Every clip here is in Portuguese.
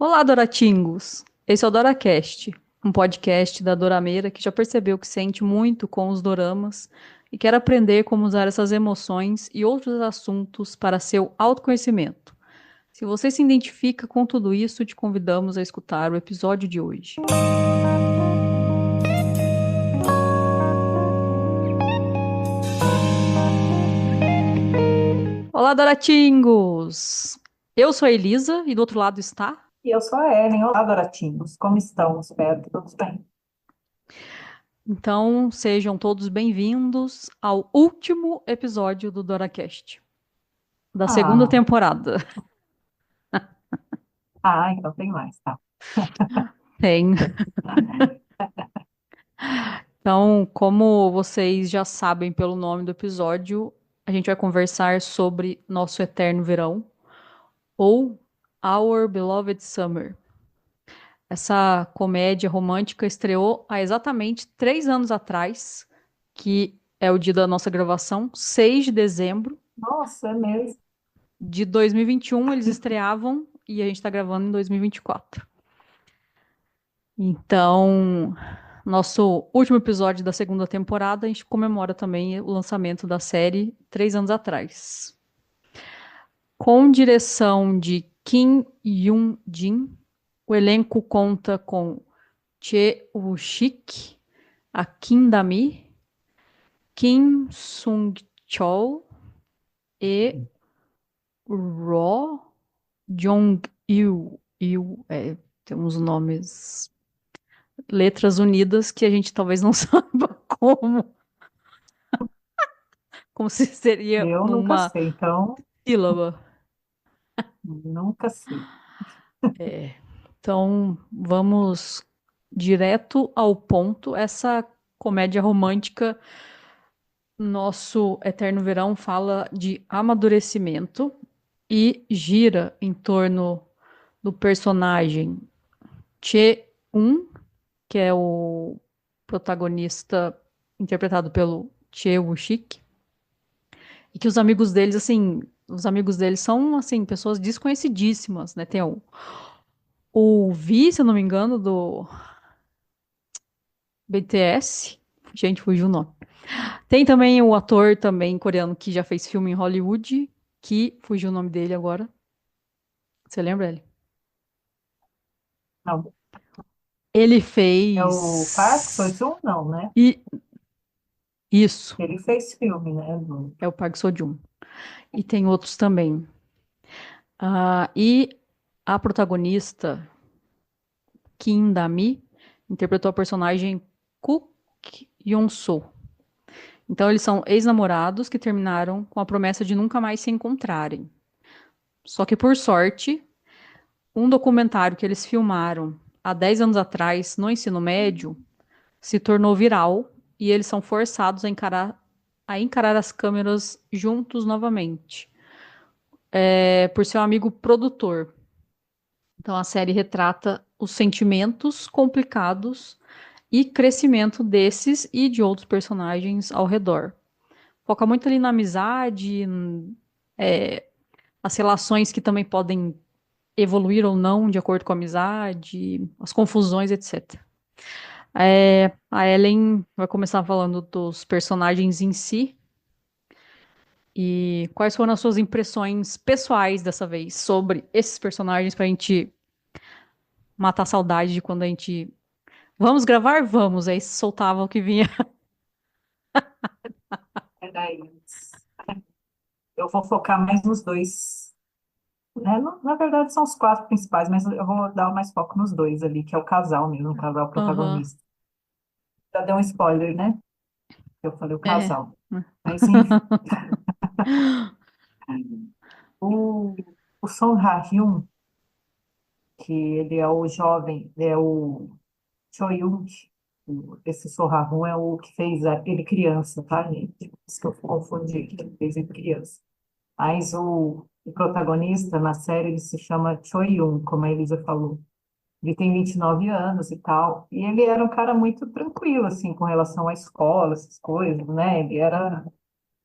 Olá, Doratingos! Esse é o DoraCast, um podcast da Dorameira que já percebeu que sente muito com os doramas e quer aprender como usar essas emoções e outros assuntos para seu autoconhecimento. Se você se identifica com tudo isso, te convidamos a escutar o episódio de hoje. Olá, Doratingos! Eu sou a Elisa e do outro lado está. E eu sou a Ellen. Olá, Doratinhos. Como estão? Espero que todos bem. Então, sejam todos bem-vindos ao último episódio do DoraCast, da segunda Ah, temporada. então tem mais, tá? Tem. Então, como vocês já sabem pelo nome do episódio, a gente vai conversar sobre Nosso Eterno Verão, ou Our Beloved Summer. Essa comédia romântica estreou há exatamente 3 anos atrás, que é o dia da nossa gravação, 6 de dezembro Nossa, é mesmo. de 2021. Eles estreavam e a gente está gravando em 2024. Então, nosso último episódio da segunda temporada, a gente comemora também o lançamento da série 3 anos atrás. Com direção de Kim Yoon-jin, o elenco conta com Choi Woo-sik, a Kim Da-mi, Kim Sung-chol e Ro Jong-il. Tem uns nomes, letras unidas que a gente talvez não saiba como se seria Eu nunca numa sei, então, sílaba. nunca sei. Então, vamos direto ao ponto. Essa comédia romântica, Nosso Eterno Verão, fala de amadurecimento e gira em torno do personagem Che-un, que é o protagonista interpretado pelo Che Woo-sik, e que os amigos deles, assim, os amigos deles são, assim, pessoas desconhecidíssimas, né? Tem o Vi, se eu não me engano, do BTS. Gente, fugiu o nome. Tem também o ator também coreano que já fez filme em Hollywood, que fugiu o nome dele agora. Você lembra ele? Não, Ele é o Park fez. Seo-joon, não, né? E isso, Ele fez filme, né? é o Park Seo-joon. E tem outros também. E a protagonista, Kim Da-mi, interpretou a personagem Kook Yeon-soo. Então, eles são ex-namorados que terminaram com a promessa de nunca mais se encontrarem. Só que, por sorte, um documentário que eles filmaram há 10 anos atrás, no ensino médio, se tornou viral e eles são forçados a encarar as câmeras juntos novamente, por seu amigo produtor. Então, a série retrata os sentimentos complicados e crescimento desses e de outros personagens ao redor. Foca muito ali na amizade, as relações que também podem evoluir ou não de acordo com a amizade, as confusões, etc. A Ellen vai começar falando dos personagens em si e quais foram as suas impressões pessoais dessa vez sobre esses personagens pra gente matar a saudade de quando a gente vamos gravar? Vamos, aí soltava o que vinha. Peraí. Eu vou focar mais nos dois. Né? Na verdade, são os quatro principais, mas eu vou dar mais foco nos dois ali, que é o casal mesmo, o casal Aham. protagonista. Já deu um spoiler, né? Eu falei o É. casal. Mas, enfim. O, o Song Ha-hyun, que ele é o jovem, é o Choyun, esse Sorrahun é o que fez ele criança, tá, gente? Por isso que eu confundi, que ele fez ele criança. Mas o protagonista na série, ele se chama Choyun, como a Elisa falou. Ele tem 29 anos e tal, e ele era um cara muito tranquilo, assim, com relação à escola, essas coisas, né? Ele era,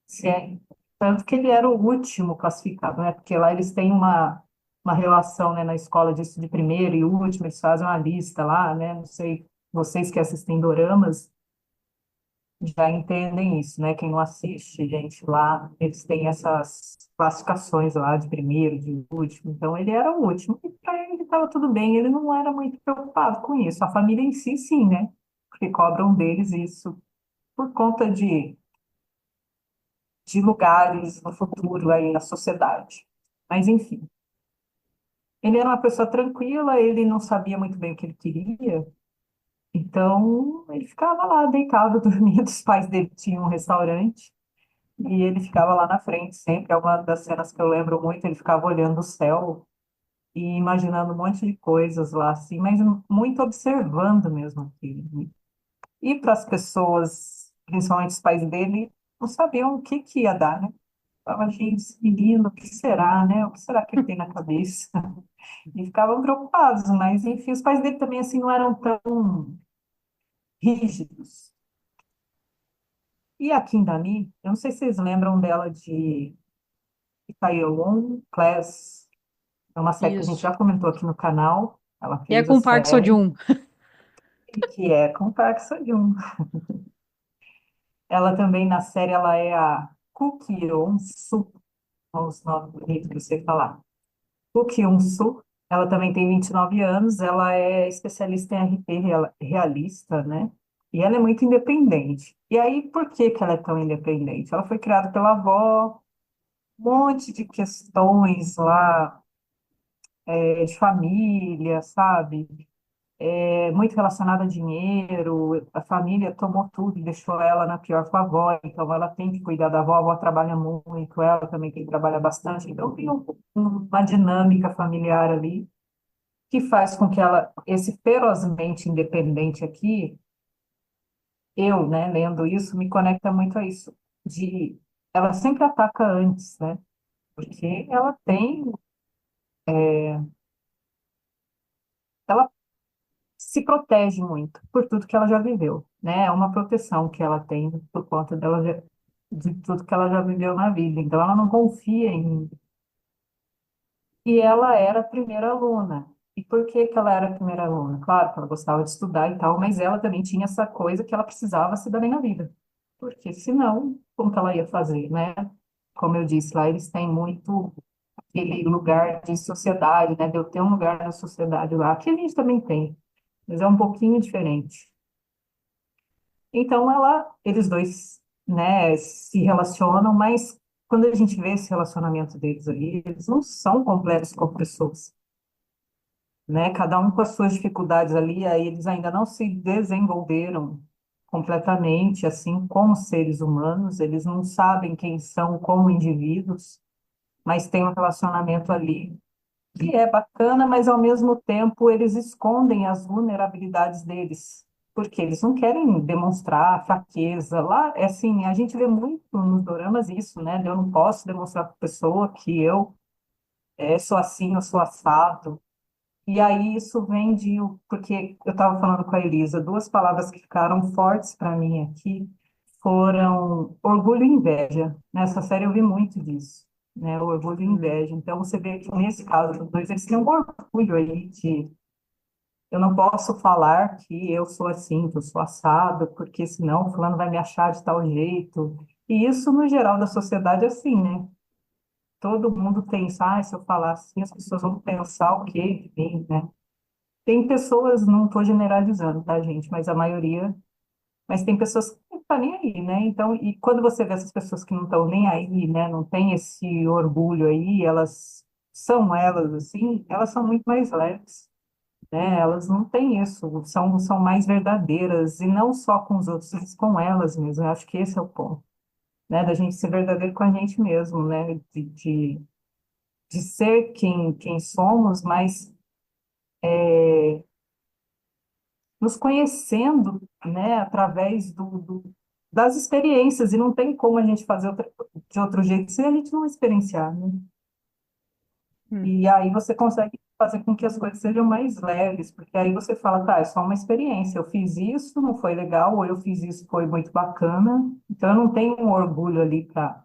assim, tanto que ele era o último classificado, né? Porque lá eles têm uma uma relação, né, na escola disso de primeiro e último, eles fazem uma lista lá, né? Não sei, vocês que assistem doramas já entendem isso, né? Quem não assiste, gente, lá eles têm essas classificações lá de primeiro, de último. Então ele era o último e para ele estava tudo bem, ele não era muito preocupado com isso. A família em si, sim, né? Porque cobram deles isso por conta de lugares no futuro aí na sociedade. Mas enfim, ele era uma pessoa tranquila, ele não sabia muito bem o que ele queria. Então, ele ficava lá deitado, dormindo. Os pais dele tinham um restaurante. E ele ficava lá na frente sempre. É uma das cenas que eu lembro muito. Ele ficava olhando o céu e imaginando um monte de coisas lá, assim, mas muito observando mesmo aquilo. E para as pessoas, principalmente os pais dele, não sabiam o que que ia dar, né? Falava, gente, esse menino, o que será, né? O que será que ele tem na cabeça? E ficavam preocupados, mas enfim, os pais dele também, assim, não eram tão rígidos. E a Kim Dami, eu não sei se vocês lembram dela de Itaewon Class. É uma série que a gente Isso. já comentou aqui no canal. Ela E é fez a com o Park série, Seo-joon. que é com Park Seo-joon. Ela também, na série, ela é a Koo Kyung-soo. Olha os nomes bonitos que eu sei falar. Koo Kyung-soo. Ela também tem 29 anos. Ela é especialista em RP realista, né? E ela é muito independente. E aí, por que que ela é tão independente? Ela foi criada pela avó, um monte de questões lá, de família, sabe? Muito relacionada a dinheiro, a família tomou tudo e deixou ela na pior com a avó, então ela tem que cuidar da avó, a avó trabalha muito, ela também tem que trabalhar bastante, então tem uma dinâmica familiar ali que faz com que ela, esse ferozmente independente aqui, eu, né, lendo isso, me conecta muito a isso, de ela sempre ataca antes, né, porque ela se protege muito por tudo que ela já viveu, né? É uma proteção que ela tem por conta de tudo que ela já viveu na vida. Então, ela não confia em mim. E ela era a primeira aluna. E por que que ela era a primeira aluna? Claro que ela gostava de estudar e tal, mas ela também tinha essa coisa que ela precisava se dar bem na vida. Porque senão, como que ela ia fazer, né? Como eu disse lá, eles têm muito aquele lugar de sociedade, né? De eu ter um lugar na sociedade lá, que a gente também tem, mas é um pouquinho diferente. Então, eles dois, né, se relacionam, mas quando a gente vê esse relacionamento deles ali, eles não são completos como pessoas, né? Cada um com as suas dificuldades ali, aí eles ainda não se desenvolveram completamente, assim, como seres humanos, eles não sabem quem são como indivíduos, mas tem um relacionamento ali que é bacana, mas ao mesmo tempo eles escondem as vulnerabilidades deles, porque eles não querem demonstrar fraqueza. Lá, é assim, a gente vê muito nos doramas isso, né? Eu não posso demonstrar para a pessoa que eu sou assim, eu sou assado. E aí isso vem porque eu estava falando com a Elisa, duas palavras que ficaram fortes para mim aqui foram orgulho e inveja. Nessa série eu vi muito disso, né? O orgulho e inveja. Então você vê que nesse caso dos dois, eles têm um orgulho aí de eu não posso falar que eu sou assim, que eu sou assado, porque senão o fulano vai me achar de tal jeito. E isso, no geral, da sociedade é assim, né? Todo mundo pensa, se eu falar assim, as pessoas vão pensar o quê de mim, né? Tem pessoas, não estou generalizando, tá, gente? Mas a maioria. Mas tem pessoas que não estão nem aí, né? Então, e quando você vê essas pessoas que não estão nem aí, né? Não tem esse orgulho aí, elas, assim, elas são muito mais leves, né? Elas não têm isso, são mais verdadeiras, e não só com os outros, mas com elas mesmas. Eu acho que esse é o ponto, né? Da gente ser verdadeiro com a gente mesmo, né? De ser quem somos, mas nos conhecendo, né, através das experiências, e não tem como a gente fazer de outro jeito se a gente não experienciar, né? Hum. E aí você consegue fazer com que as coisas sejam mais leves, porque aí você fala, tá, é só uma experiência, eu fiz isso, não foi legal, ou eu fiz isso, foi muito bacana, então eu não tenho um orgulho ali para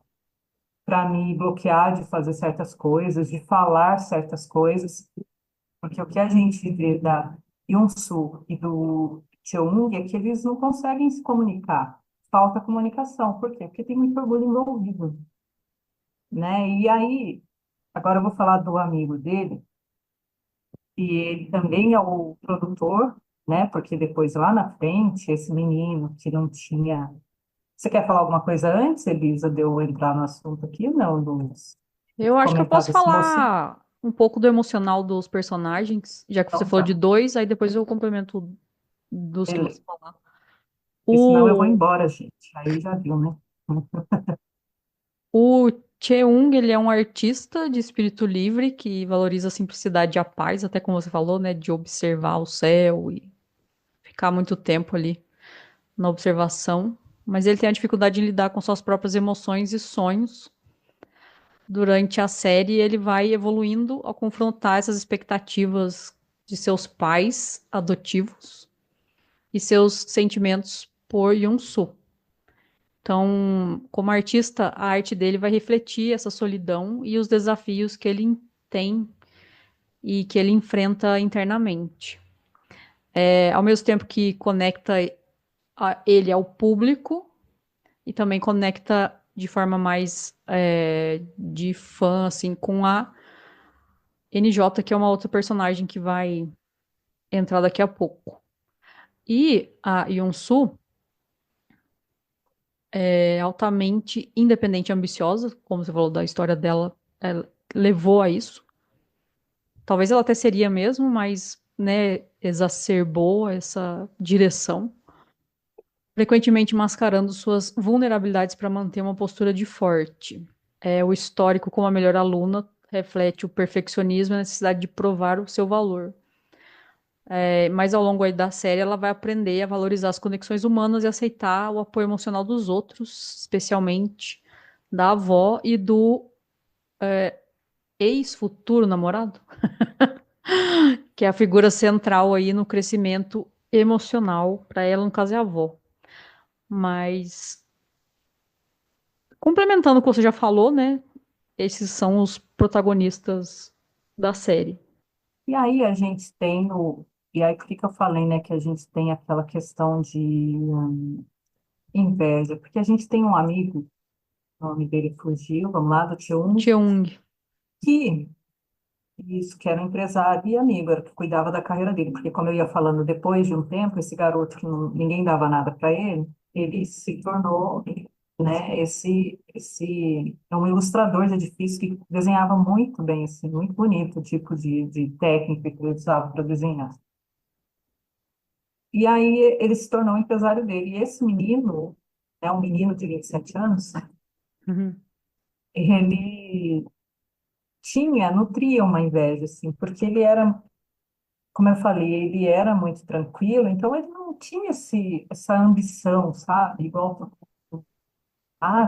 para me bloquear de fazer certas coisas, de falar certas coisas, porque o que a gente vê da Yoon-soo e do Cheung é que eles não conseguem se comunicar. Falta comunicação. Por quê? Porque tem muito orgulho envolvido, né? E aí, agora eu vou falar do amigo dele, e ele também é o produtor, né? Porque depois lá na frente, esse menino que não tinha. Você quer falar alguma coisa antes, Elisa, de eu entrar no assunto aqui? Não, Luiz. Eu acho que eu Comentar posso desse mocinho? falar um pouco do emocional dos personagens, já que você Então falou de tá, dois, aí depois eu complemento dos que você beleza. falar. Porque senão eu vou O, embora, gente. Aí já viu, né? o Cheung, ele é um artista de espírito livre que valoriza a simplicidade e a paz, até como você falou, né, de observar o céu e ficar muito tempo ali na observação. Mas ele tem a dificuldade em lidar com suas próprias emoções e sonhos. Durante a série, ele vai evoluindo ao confrontar essas expectativas de seus pais adotivos e seus sentimentos por Yoon-soo. Então, como artista, a arte dele vai refletir essa solidão e os desafios que ele tem e que ele enfrenta internamente. Ao mesmo tempo que conecta ele ao público e também conecta de forma mais de fã, assim, com a NJ, que é uma outra personagem que vai entrar daqui a pouco. E a Yonsu é altamente independente e ambiciosa, como você falou da história dela, ela levou a isso. Talvez ela até seria mesmo, mas né, exacerbou essa direção, frequentemente mascarando suas vulnerabilidades para manter uma postura de forte. O histórico como a melhor aluna reflete o perfeccionismo e a necessidade de provar o seu valor. Mas ao longo aí da série ela vai aprender a valorizar as conexões humanas e aceitar o apoio emocional dos outros, especialmente da avó e do ex-futuro namorado, que é a figura central aí no crescimento emocional para ela, no caso é a avó. Mas complementando o que você já falou, né? Esses são os protagonistas da série. E aí a gente tem o. E aí, por que que eu falei, né, que a gente tem aquela questão de inveja? Porque a gente tem um amigo, o nome dele fugiu, vamos lá, do Tium, Cheung. que isso, que era um empresário e amigo, era que cuidava da carreira dele. Porque, como eu ia falando, depois de um tempo, esse garoto que ninguém dava nada para ele, ele se tornou, né, esse é um ilustrador de edifício que desenhava muito bem, assim, muito bonito o tipo de técnica que ele usava para desenhar. E aí ele se tornou o empresário dele. E esse menino, é um menino de 27 anos, Uhum. ele nutria uma inveja, assim, porque ele era, como eu falei, ele era muito tranquilo, então ele não tinha essa ambição, sabe? Igual,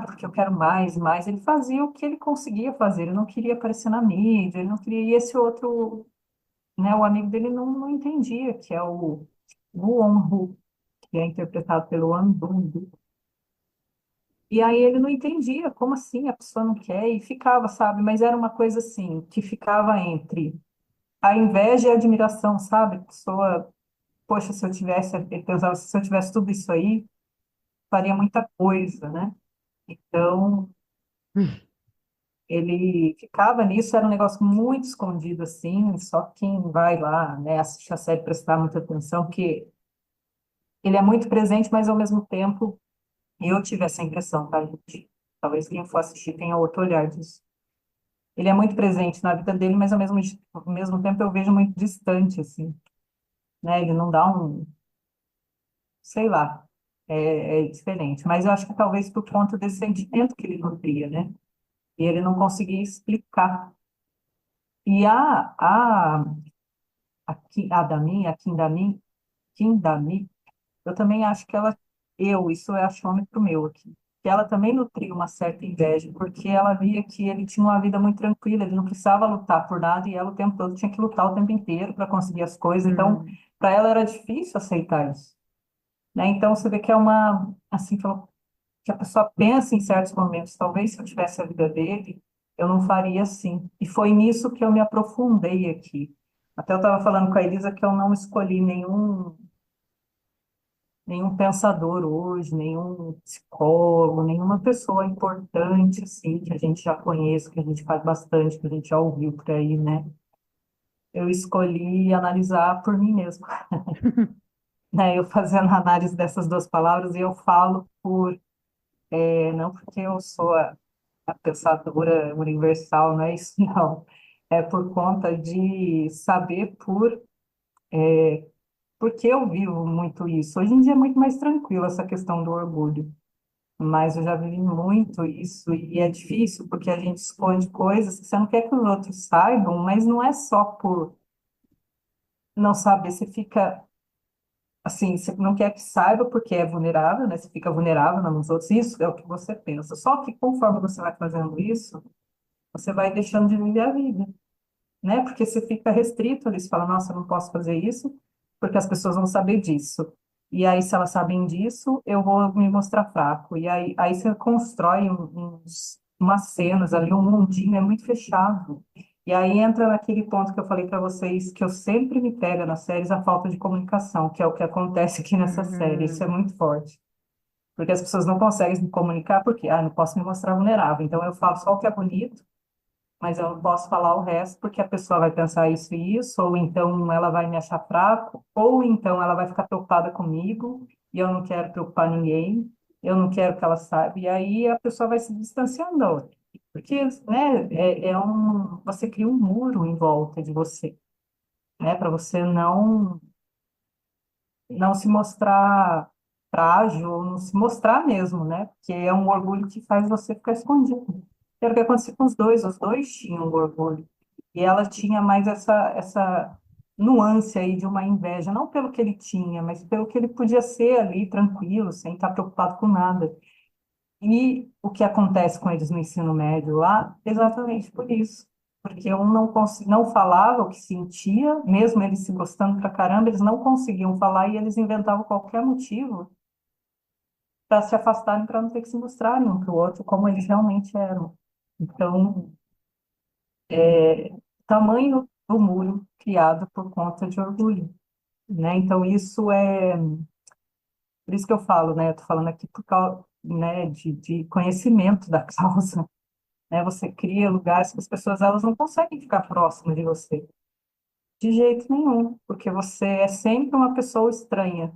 porque eu quero mais, mais. Ele fazia o que ele conseguia fazer, ele não queria aparecer na mídia, ele não queria. E esse outro, né, o amigo dele não entendia, que é o Won-Woo, que é interpretado pelo An Dong. E aí ele não entendia como assim a pessoa não quer e ficava, sabe? Mas era uma coisa assim, que ficava entre a inveja e a admiração, sabe? A pessoa, poxa, se eu tivesse, ele pensava, se eu tivesse tudo isso aí, faria muita coisa, né? Então, ele ficava nisso, era um negócio muito escondido assim, só quem vai lá, né, assistir a série prestar muita atenção, porque ele é muito presente, mas ao mesmo tempo eu tive essa impressão, tá, gente? Talvez quem for assistir tenha outro olhar disso. Ele é muito presente na vida dele, mas ao mesmo tempo eu vejo muito distante, assim, né? Ele não dá sei lá, é diferente. Mas eu acho que talvez por conta desse sentimento que ele nutria, né? E ele não conseguia explicar. E a Kindami, eu também acho que isso é achômetro meu aqui, que ela também nutria uma certa inveja, porque ela via que ele tinha uma vida muito tranquila, ele não precisava lutar por nada e ela o tempo todo tinha que lutar o tempo inteiro para conseguir as coisas. Então, para ela era difícil aceitar isso, né? Então, você vê que é uma, assim, falou. que a pessoa pensa em certos momentos, talvez se eu tivesse a vida dele, eu não faria assim. E foi nisso que eu me aprofundei aqui. Até eu estava falando com a Elisa que eu não escolhi nenhum pensador hoje, nenhum psicólogo, nenhuma pessoa importante, assim, que a gente já conhece, que a gente faz bastante, que a gente já ouviu por aí, né? Eu escolhi analisar por mim mesma, né? Eu fazendo a análise dessas duas palavras, e eu falo não porque eu sou a pensadora universal, não é isso, não. É por conta de saber porque eu vivo muito isso. Hoje em dia é muito mais tranquilo essa questão do orgulho. Mas eu já vivi muito isso e é difícil porque a gente esconde coisas que você não quer que os outros saibam, mas não é só por não saber, você fica assim, você não quer que saiba porque é vulnerável, né? Você fica vulnerável nos outros, isso é o que você pensa. Só que conforme você vai fazendo isso, você vai deixando de viver a vida, né? Porque você fica restrito ali, você fala, nossa, eu não posso fazer isso, porque as pessoas vão saber disso. E aí, se elas sabem disso, eu vou me mostrar fraco. E aí você constrói umas cenas ali, um mundinho, é muito fechado. E aí entra naquele ponto que eu falei para vocês, que eu sempre me pega nas séries, a falta de comunicação, que é o que acontece aqui nessa série. Isso é Uhum. muito forte. Porque as pessoas não conseguem se comunicar, porque, não posso me mostrar vulnerável. Então, eu falo só o que é bonito, mas eu não posso falar o resto porque a pessoa vai pensar isso e isso, ou então ela vai me achar fraco, ou então ela vai ficar preocupada comigo e eu não quero preocupar ninguém, eu não quero que ela saiba, e aí a pessoa vai se distanciando da outra. Porque, né, você cria um muro em volta de você, né, para você não se mostrar frágil, ou não se mostrar mesmo, né, porque é um orgulho que faz você ficar escondido. Era o que aconteceu com os dois tinham orgulho. E ela tinha mais essa nuance aí de uma inveja, não pelo que ele tinha, mas pelo que ele podia ser ali, tranquilo, sem estar preocupado com nada. E o que acontece com eles no ensino médio lá, exatamente por isso. Porque um não falava o que sentia, mesmo eles se gostando pra caramba, eles não conseguiam falar e eles inventavam qualquer motivo para se afastarem, para não ter que se mostrarem um para o outro como eles realmente eram. Então, tamanho do muro criado por conta de orgulho, né? Então, por isso que eu falo, né? Eu tô falando aqui por causa, né, de conhecimento da causa, né? Você cria lugares que as pessoas elas não conseguem ficar próximas de você, de jeito nenhum, porque você é sempre uma pessoa estranha,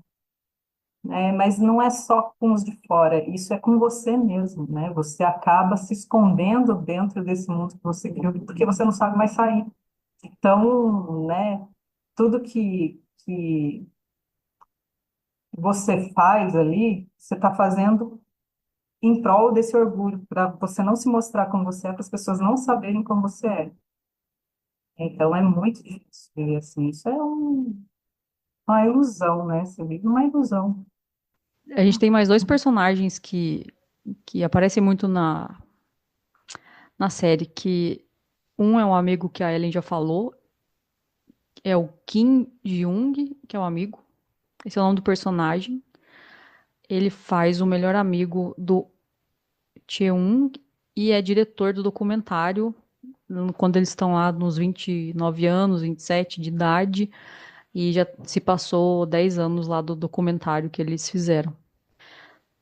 né? Mas não é só com os de fora, isso é com você mesmo, né? Você acaba se escondendo dentro desse mundo que você criou, porque você não sabe mais sair. Então, né? Tudo que você faz ali, você está fazendo em prol desse orgulho, para você não se mostrar como você é, para as pessoas não saberem como você é. Então é muito difícil viver assim. Isso é uma ilusão, né? Você vive uma ilusão. A gente tem mais dois personagens que aparecem muito na série, que um é um amigo que a Ellen já falou, é o Kim Jung, que é um amigo. Esse é o nome do personagem. Ele faz o melhor amigo do Cheung e é diretor do documentário quando eles estão lá nos 29 anos, 27 de idade, e já se passou 10 anos lá do documentário que eles fizeram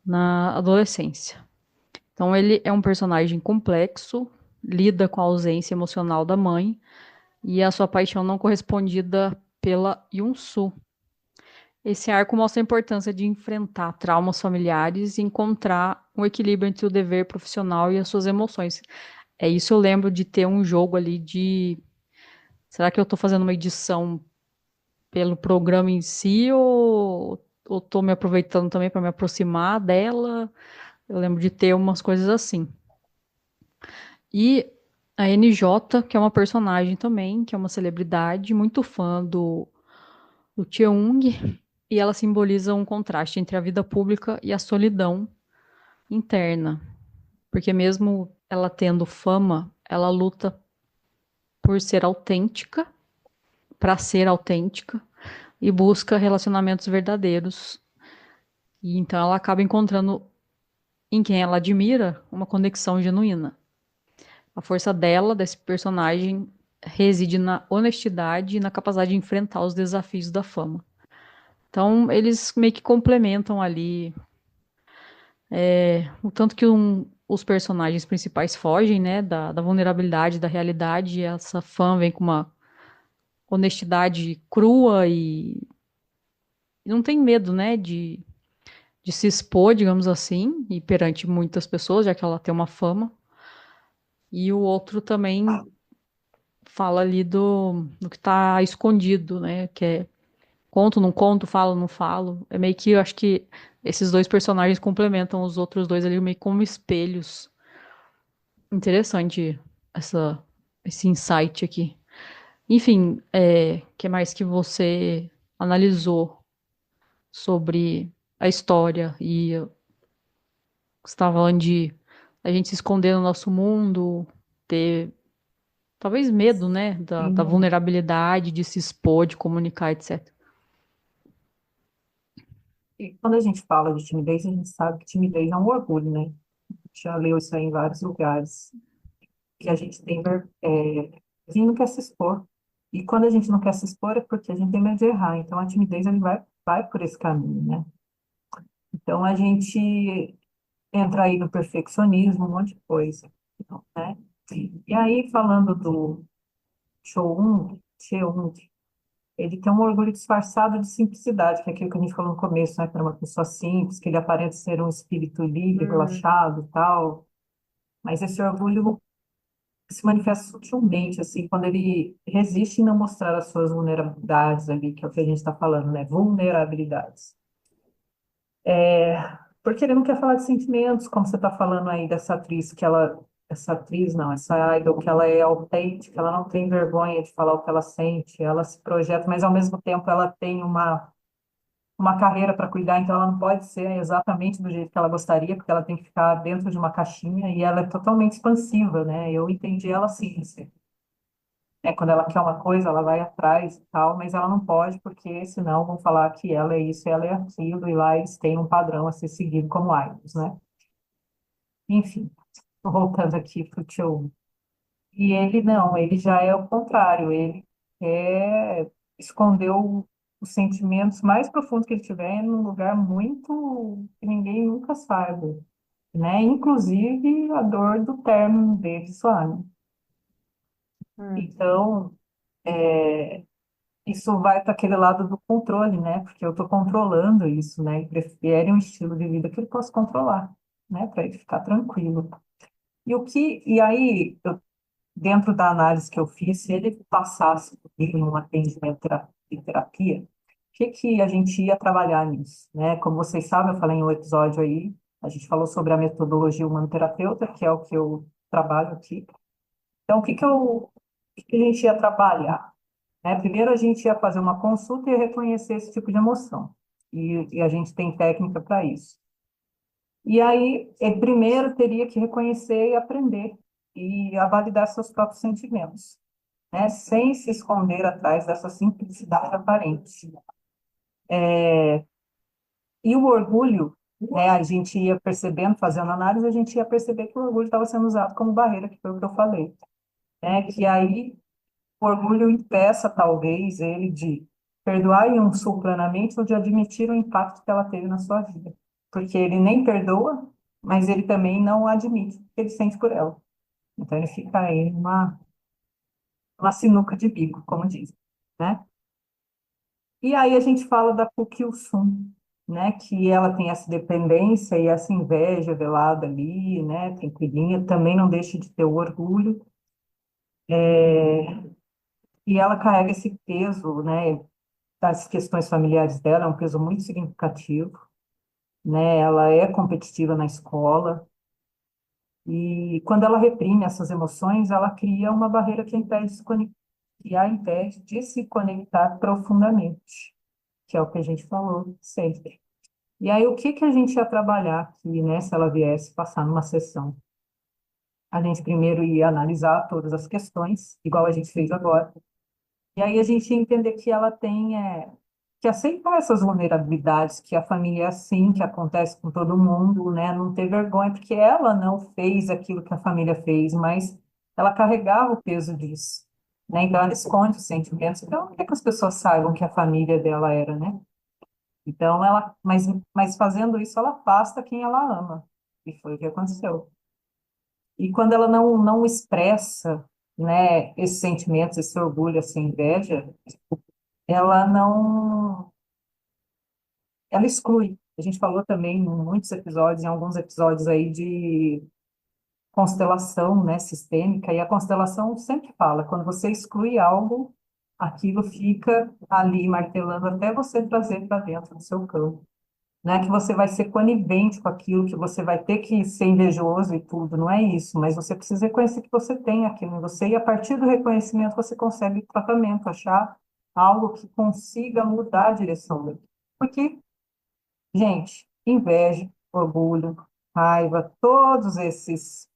na adolescência. Então ele é um personagem complexo, lida com a ausência emocional da mãe e a sua paixão não correspondida pela Yun-Soo. Esse arco mostra a importância de enfrentar traumas familiares e encontrar um equilíbrio entre o dever profissional e as suas emoções. É isso, eu lembro de ter um jogo ali de. Será que eu estou fazendo uma edição pelo programa em si ou estou me aproveitando também para me aproximar dela? Eu lembro de ter umas coisas assim. E a NJ, que é uma personagem também, que é uma celebridade, muito fã do Cheung, e ela simboliza um contraste entre a vida pública e a solidão interna. Porque mesmo ela tendo fama, ela luta por ser autêntica, para ser autêntica, e busca relacionamentos verdadeiros. E então ela acaba encontrando em quem ela admira, uma conexão genuína. A força dela, desse personagem, reside na honestidade e na capacidade de enfrentar os desafios da fama. Então, eles meio que complementam ali o tanto que os personagens principais fogem, né, da vulnerabilidade, da realidade, e essa fã vem com uma honestidade crua e não tem medo, né, de se expor, digamos assim, e perante muitas pessoas, já que ela tem uma fama. E o outro também fala ali do que está escondido, né, que é conto, não conto, falo, não falo. É meio que eu acho que esses dois personagens complementam os outros dois ali meio como espelhos. Interessante esse insight aqui. Enfim, que mais que você analisou sobre a história e você estava falando de a gente se esconder no nosso mundo, ter talvez medo, né, da Sim. vulnerabilidade, de se expor, de comunicar, etc. E quando a gente fala de timidez, a gente sabe que timidez é um orgulho, né? Já leu isso aí em vários lugares, que a gente tem, a gente não quer se expor. E quando a gente não quer se expor é porque a gente tem medo de errar. Então a timidez ele vai por esse caminho, né? Então a gente entra aí no perfeccionismo, um monte de coisa, né? E aí, falando do Cheung, ele tem um orgulho disfarçado de simplicidade, que é aquilo que a gente falou no começo, né? Que era uma pessoa simples, que ele aparenta ser um espírito livre, relaxado e tal. Mas esse orgulho se manifesta sutilmente, assim, quando ele resiste em não mostrar as suas vulnerabilidades ali, que é o que a gente está falando, né? Vulnerabilidades. Porque ele não quer falar de sentimentos, como você está falando aí dessa atriz, essa atriz não, essa idol, que ela é autêntica, ela não tem vergonha de falar o que ela sente, ela se projeta, mas ao mesmo tempo ela tem uma carreira para cuidar, então ela não pode ser exatamente do jeito que ela gostaria, porque ela tem que ficar dentro de uma caixinha e ela é totalmente expansiva, né? Eu entendi ela assim. Quando ela quer uma coisa, ela vai atrás e tal, mas ela não pode, porque senão vão falar que ela é isso, ela é aquilo, e lá eles têm um padrão a ser seguido como idols, né? Enfim, voltando aqui para o Tio. E ele não, ele já é o contrário, ele quer esconder os sentimentos mais profundos que ele tiver num lugar muito que ninguém nunca saiba, né? Inclusive a dor do término dele só, né? Então, isso vai para aquele lado do controle, né? Porque eu estou controlando isso, né? Ele prefere um estilo de vida que ele possa controlar, né? Para ele ficar tranquilo. E aí, dentro da análise que eu fiz, se ele passasse comigo num atendimento de terapia, o que que a gente ia trabalhar nisso, né? Como vocês sabem, eu falei em um episódio aí, a gente falou sobre a metodologia humanoterapeuta, que é o que eu trabalho aqui. Então, o que que a gente ia trabalhar? Né? Primeiro, a gente ia fazer uma consulta e reconhecer esse tipo de emoção. E a gente tem técnica para isso. E aí, ele primeiro teria que reconhecer e aprender e a validar seus próprios sentimentos, né? Sem se esconder atrás dessa simplicidade aparente. E o orgulho, né? A gente ia percebendo, fazendo análise, a gente ia perceber que o orgulho estava sendo usado como barreira, que foi o que eu falei, né? Que aí o orgulho impeça, talvez, ele de perdoar Yun-Soo plenamente ou de admitir o impacto que ela teve na sua vida. Porque ele nem perdoa, mas ele também não admite o que ele sente por ela. Então ele fica aí numa sinuca de bico, como dizem, né? E aí a gente fala da Kukyu-sun, né? Que ela tem essa dependência e essa inveja velada ali, né? Tranquilinha, também não deixa de ter o orgulho. E ela carrega esse peso, né? Das questões familiares dela, é um peso muito significativo, né? Ela é competitiva na escola e quando ela reprime essas emoções, ela cria uma barreira que a impede de se conectar profundamente, que é o que a gente falou sempre. E aí, o que que a gente ia trabalhar aqui, né, se ela viesse passar numa sessão? A gente primeiro ia analisar todas as questões, igual a gente fez agora, e aí a gente ia entender que ela tem que aceitou essas vulnerabilidades, que a família é assim, que acontece com todo mundo, né? Não ter vergonha, porque ela não fez aquilo que a família fez, mas ela carregava o peso disso, né? Então ela esconde os sentimentos, então ela não quer que as pessoas saibam que a família dela era, né? Então ela, mas fazendo isso, ela afasta quem ela ama, e foi o que aconteceu. E quando ela não expressa, né, esses sentimentos, esse orgulho, essa inveja, ela não, ela exclui. A gente falou também em muitos episódios, em alguns episódios aí de constelação, né, sistêmica, e a constelação sempre fala, quando você exclui algo, aquilo fica ali martelando até você trazer para dentro do seu campo. Não é que você vai ser conivente com aquilo, que você vai ter que ser invejoso e tudo, não é isso, mas você precisa reconhecer que você tem aquilo em você, e a partir do reconhecimento você consegue tratamento, achar algo que consiga mudar a direção dele. Porque, gente, inveja, orgulho, raiva, todos esses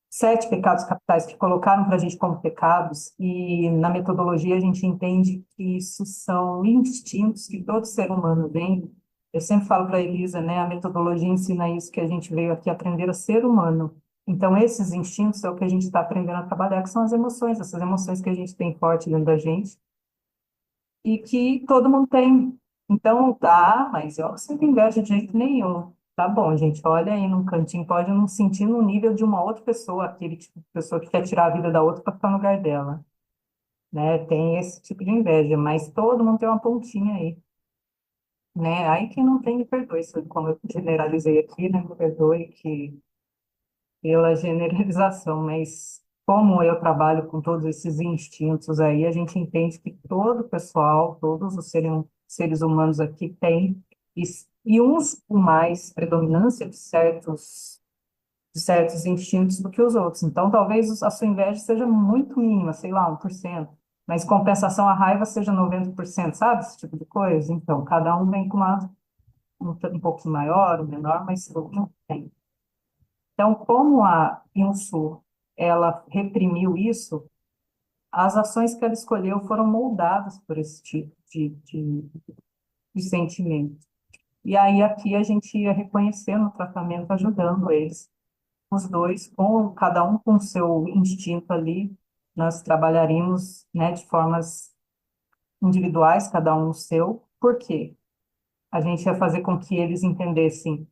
7 pecados capitais que colocaram para a gente como pecados, e na metodologia a gente entende que isso são instintos que todo ser humano tem. Eu sempre falo para a Elisa, né, a metodologia ensina isso, que a gente veio aqui aprender a ser humano. Então, esses instintos é o que a gente está aprendendo a trabalhar, que são as emoções, essas emoções que a gente tem forte dentro da gente, e que todo mundo tem. Então, tá, mas eu não sinto inveja de jeito nenhum. Tá bom, gente, olha aí num cantinho, pode não sentir no nível de uma outra pessoa, aquele tipo de pessoa que quer tirar a vida da outra para ficar no lugar dela, né? Tem esse tipo de inveja, mas todo mundo tem uma pontinha aí, né? Aí quem não tem, me perdoe, como eu generalizei aqui, né? Me perdoe que pela generalização, mas como eu trabalho com todos esses instintos aí, a gente entende que todo o pessoal, todos os seres humanos aqui têm, e, e uns com mais predominância de certos instintos do que os outros. Então, talvez a sua inveja seja muito mínima, sei lá, 1%, mas em compensação a raiva seja 90%, sabe? Esse tipo de coisa. Então, cada um vem com um pouquinho maior, um menor, mas todo mundo tem. Então, como a Insu, ela reprimiu isso, as ações que ela escolheu foram moldadas por esse tipo de sentimento. E aí aqui a gente ia reconhecendo o tratamento, ajudando eles, os dois, com cada um com o seu instinto ali, nós trabalharíamos, né, de formas individuais, cada um o seu. Por quê? A gente ia fazer com que eles entendessem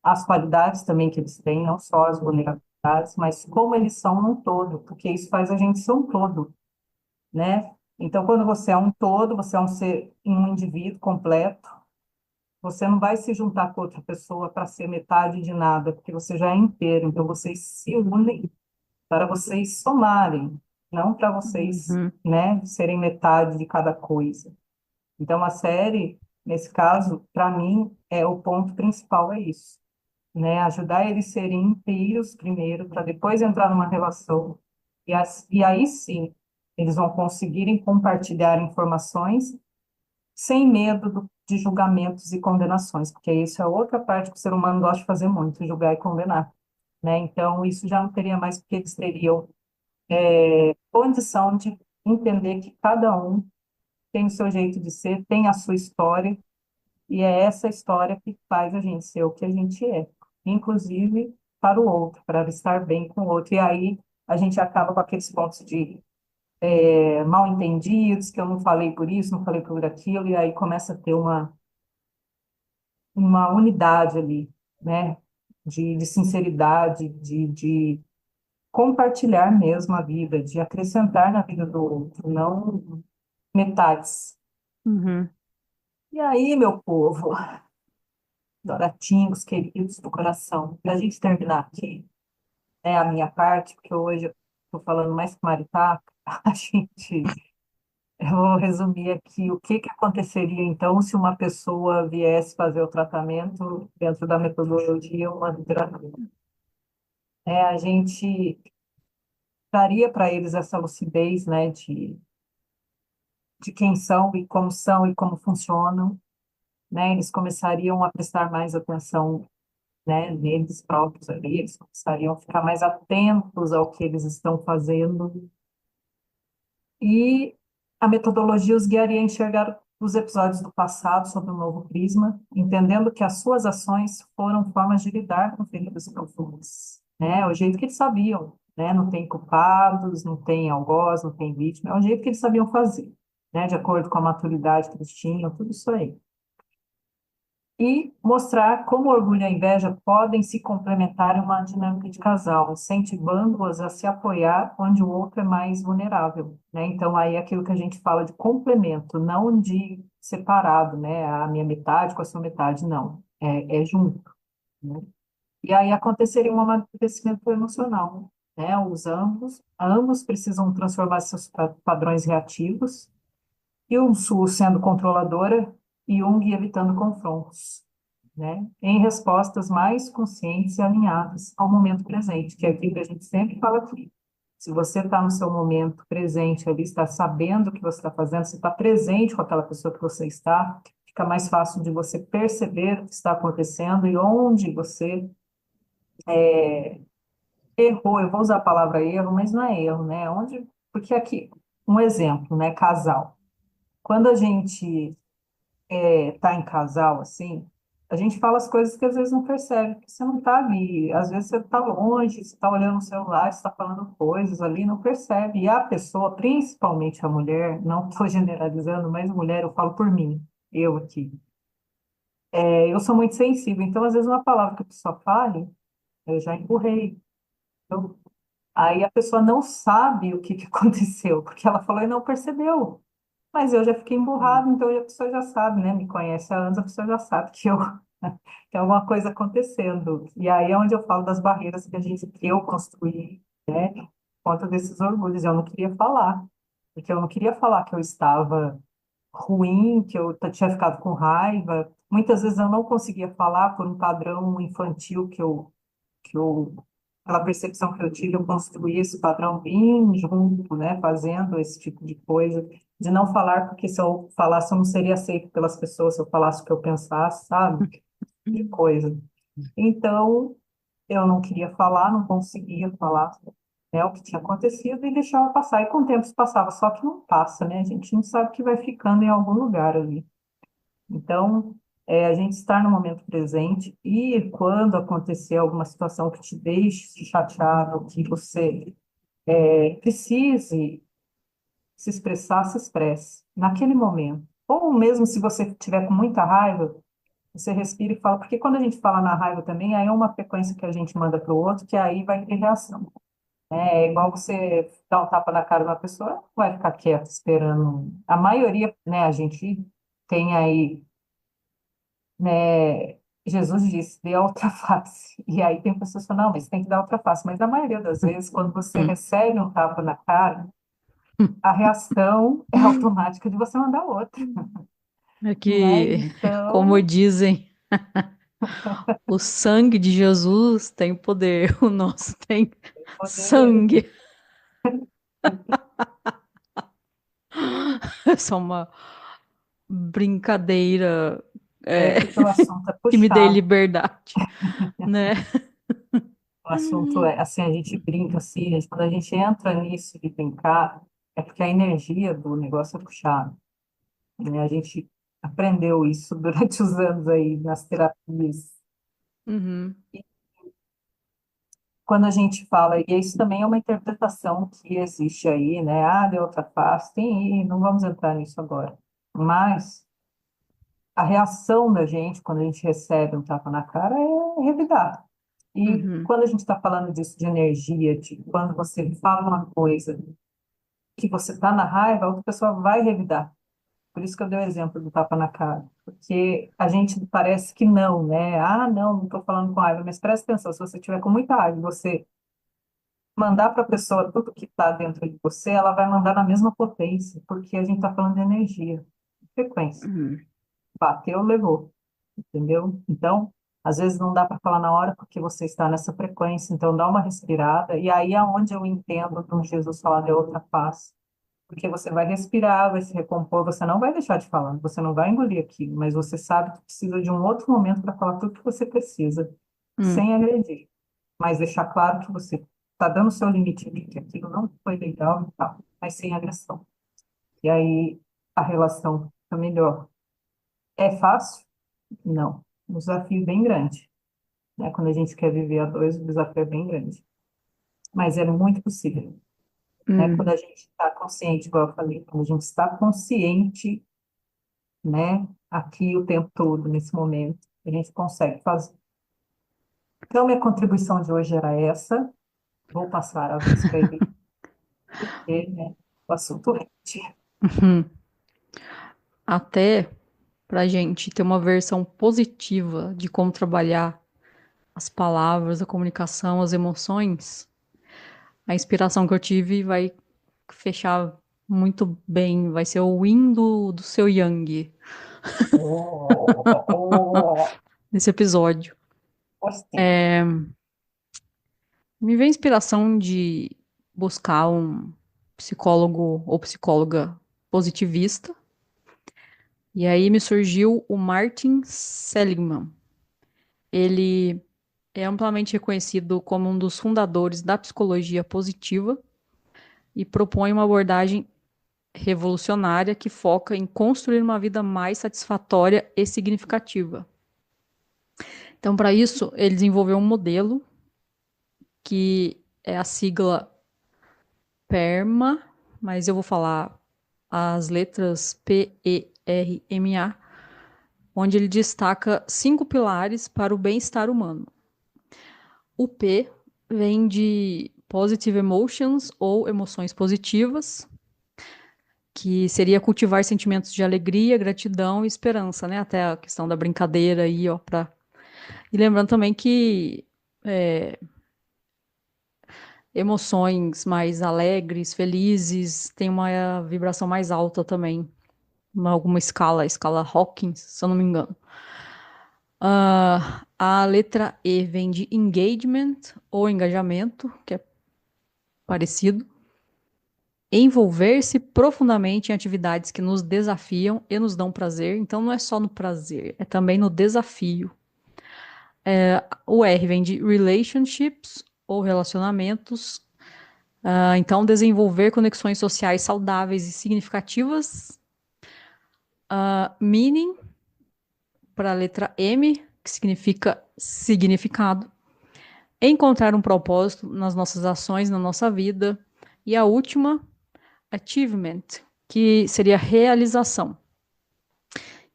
as qualidades também que eles têm, não só as vulnerabilidades, mas como eles são um todo, porque isso faz a gente ser um todo, né? Então, quando você é um todo, você é um indivíduo completo, você não vai se juntar com outra pessoa para ser metade de nada, porque você já é inteiro. Então, vocês se unem para vocês somarem, não para vocês, Uhum, né, serem metade de cada coisa. Então, a série, nesse caso, para mim, o ponto principal é isso, né? Ajudar eles a serem inteiros primeiro, para depois entrar numa relação. E aí sim, eles vão conseguirem compartilhar informações sem medo de julgamentos e condenações, porque isso é outra parte que o ser humano gosta de fazer muito, julgar e condenar, né? Então, isso já não teria mais, porque eles teriam condição de entender que cada um tem o seu jeito de ser, tem a sua história, e é essa história que faz a gente ser o que a gente é, inclusive para o outro, para estar bem com o outro. E aí a gente acaba com aqueles pontos de mal entendidos, que eu não falei por isso, não falei por aquilo, e aí começa a ter uma unidade ali, né? De sinceridade, de compartilhar mesmo a vida, de acrescentar na vida do outro, não metades. uhum. E aí, meu povo, Doratinhos, queridos do coração, para a gente terminar aqui, né, a minha parte, porque hoje eu estou falando mais com Maritaca, eu vou resumir aqui o que que aconteceria então se uma pessoa viesse fazer o tratamento dentro da metodologia humanoterapia. A gente daria para eles essa lucidez, né, de quem são e como funcionam, né, eles começariam a prestar mais atenção, né, neles próprios ali, eles começariam a ficar mais atentos ao que eles estão fazendo, e a metodologia os guiaria a enxergar os episódios do passado sob um novo prisma, entendendo que as suas ações foram formas de lidar com feridas profundas, né? O jeito que eles sabiam, né? Não tem culpados, não tem algoz, não tem vítima, é o jeito que eles sabiam fazer, né? De acordo com a maturidade que eles tinham, tudo isso aí. E mostrar como o orgulho e a inveja podem se complementar em uma dinâmica de casal, incentivando-as a se apoiar onde o outro é mais vulnerável, né? Então, aí é aquilo que a gente fala de complemento, não de separado, né? A minha metade com a sua metade, não. É junto, né? E aí aconteceria um amadurecimento emocional, né? Ambos precisam transformar seus padrões reativos, e um Su sendo controladora e Jung evitando confrontos, né? Em respostas mais conscientes e alinhadas ao momento presente, que é aquilo que a gente sempre fala aqui. Se você está no seu momento presente ali, está sabendo o que você está fazendo, você está presente com aquela pessoa que você está, fica mais fácil de você perceber o que está acontecendo e onde você errou. Eu vou usar a palavra erro, mas não é erro, né? Onde, porque aqui, um exemplo, né? Casal. Quando a gente tá em casal, assim, a gente fala as coisas que às vezes não percebe, porque você não tá ali, às vezes você tá longe, você tá olhando no celular, você tá falando coisas ali, não percebe. E a pessoa, principalmente a mulher, não estou generalizando, mas mulher, eu falo por mim, eu aqui. Eu sou muito sensível, então às vezes uma palavra que a pessoa fale, eu já empurrei. Então, aí a pessoa não sabe o que que aconteceu, porque ela falou e não percebeu. Mas eu já fiquei emburrado, então a pessoa já sabe, né? Me conhece há anos, a pessoa já sabe que eu tem alguma coisa acontecendo. E aí é onde eu falo das barreiras que eu construí, né? Por conta desses orgulhos. Eu não queria falar, porque eu não queria falar que eu estava ruim, que eu tinha ficado com raiva. Muitas vezes eu não conseguia falar por um padrão infantil que eu, aquela percepção que eu tive, eu construí esse padrão bem junto, né, fazendo esse tipo de coisa, de não falar, porque se eu falasse, eu não seria aceito pelas pessoas, se eu falasse o que eu pensasse, sabe? De coisa. Então, eu não queria falar, não conseguia falar, né, o que tinha acontecido e deixava passar. E com o tempo se passava, só que não passa, né? A gente não sabe que vai ficando em algum lugar ali. Então, a gente estar no momento presente e quando acontecer alguma situação que te deixe chateado, que você precise se expressar, se expresse naquele momento. Ou mesmo se você estiver com muita raiva, você respira e fala, porque quando a gente fala na raiva também, aí é uma frequência que a gente manda para o outro, que aí vai ter reação. É igual você dar um tapa na cara de uma pessoa, não vai ficar quieto esperando. A maioria, né, a gente tem aí, né? Jesus disse, dê a outra face. E aí tem pessoas que falam, não, mas tem que dar outra face. Mas na maioria das vezes, quando você recebe um tapa na cara, a reação é automática de você mandar outra, É né? que, como Então, dizem, o sangue de Jesus tem poder, o nosso tem poder, sangue. É só uma brincadeira, é, porque o assunto é que me dê puxado. liberdade, né? O assunto é, assim, a gente brinca assim, quando a gente entra nisso de brincar, é porque a energia do negócio é puxada, né? A gente aprendeu isso durante os anos aí nas terapias. Uhum, Quando a gente fala, e isso também é uma interpretação que existe aí, né? Ah, de outra face, tem, não vamos entrar nisso agora. Mas a reação da gente quando a gente recebe um tapa na cara é revidar. E uhum, quando a gente está falando disso de energia, de quando você fala uma coisa que você está na raiva, a outra pessoa vai revidar. Por isso que eu dei o exemplo do tapa na cara. Porque a gente parece que não, né? Ah, não estou falando com raiva, mas presta atenção, se você tiver com muita raiva, e você mandar para a pessoa tudo que está dentro de você, ela vai mandar na mesma potência, porque a gente está falando de energia, frequência. uhum, Bateu, levou, entendeu? Então, às vezes não dá para falar na hora porque você está nessa frequência, então dá uma respirada, e aí é onde eu entendo como Jesus fala de outra face, porque você vai respirar, vai se recompor, você não vai deixar de falar, você não vai engolir aquilo, mas você sabe que precisa de um outro momento para falar tudo que você precisa, uhum, sem agredir, mas deixar claro que você está dando o seu limite ali, que aquilo não foi legal e tal, mas sem agressão. E aí a relação fica melhor. É fácil? Não. Um desafio bem grande, né? Quando a gente quer viver a dois, o desafio é bem grande. Mas é muito possível, né? Quando Hum, a gente está consciente, igual eu falei, quando a gente está consciente, né? Aqui o tempo todo, nesse momento, a gente consegue fazer. Então, minha contribuição de hoje era essa. Vou passar a vez para ele, porque, né, o assunto rende. uhum. Até para a gente ter uma versão positiva de como trabalhar as palavras, a comunicação, as emoções, a inspiração que eu tive vai fechar muito bem, vai ser o Yin do seu Yang Oh, oh, nesse episódio. gostei. Me veio a inspiração de buscar um psicólogo ou psicóloga positivista, e aí me surgiu o Martin Seligman. Ele é amplamente reconhecido como um dos fundadores da psicologia positiva e propõe uma abordagem revolucionária que foca em construir uma vida mais satisfatória e significativa. Então, para isso, ele desenvolveu um modelo que é a sigla PERMA, mas eu vou falar as letras PERMA, onde ele destaca 5 pilares para o bem-estar humano. O P vem de Positive Emotions ou emoções positivas, que seria cultivar sentimentos de alegria, gratidão e esperança, né? Até a questão da brincadeira aí, ó, pra... E lembrando também que emoções mais alegres, felizes, tem uma vibração mais alta também, alguma escala, escala Hawkins, se eu não me engano. A letra E vem de engagement ou engajamento, que é parecido. Envolver-se profundamente em atividades que nos desafiam e nos dão prazer. Então não é só no prazer, é também no desafio. O R vem de relationships ou relacionamentos. Então desenvolver conexões sociais saudáveis e significativas. Meaning para a letra M, que significa significado. Encontrar um propósito nas nossas ações, na nossa vida. E a última, achievement, que seria realização.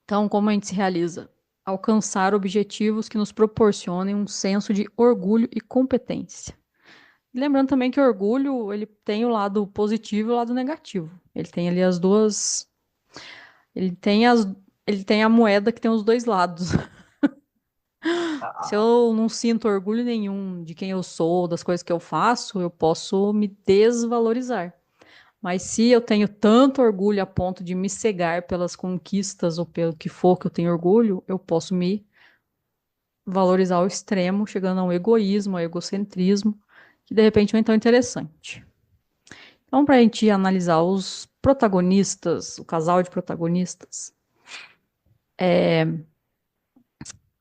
Então, como a gente se realiza? Alcançar objetivos que nos proporcionem um senso de orgulho e competência. E lembrando também que o orgulho, ele tem o lado positivo e o lado negativo. Ele tem ali as duas, ele tem as, ele tem a moeda que tem os dois lados. Se Ah, eu não sinto orgulho nenhum de quem eu sou, das coisas que eu faço, eu posso me desvalorizar. Mas se eu tenho tanto orgulho a ponto de me cegar pelas conquistas ou pelo que for que eu tenho orgulho, eu posso me valorizar ao extremo, chegando ao egoísmo, ao egocentrismo, que de repente não é tão interessante. Então, para a gente analisar os protagonistas, o casal de protagonistas,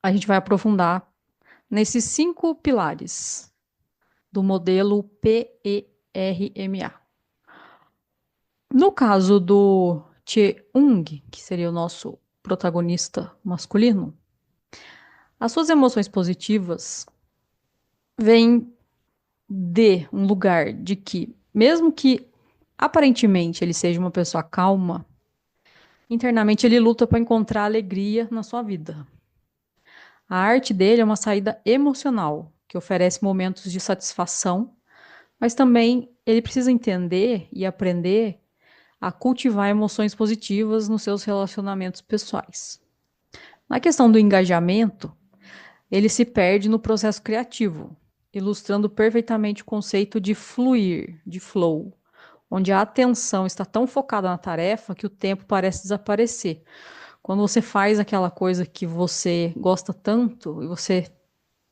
a gente vai aprofundar nesses 5 pilares do modelo PERMA. No caso do Cheung, que seria o nosso protagonista masculino, as suas emoções positivas vêm de um lugar de que, mesmo que aparentemente ele seja uma pessoa calma, internamente ele luta para encontrar alegria na sua vida. A arte dele é uma saída emocional, que oferece momentos de satisfação, mas também ele precisa entender e aprender a cultivar emoções positivas nos seus relacionamentos pessoais. Na questão do engajamento, ele se perde no processo criativo, ilustrando perfeitamente o conceito de fluir, de flow, onde a atenção está tão focada na tarefa que o tempo parece desaparecer. Quando você faz aquela coisa que você gosta tanto e você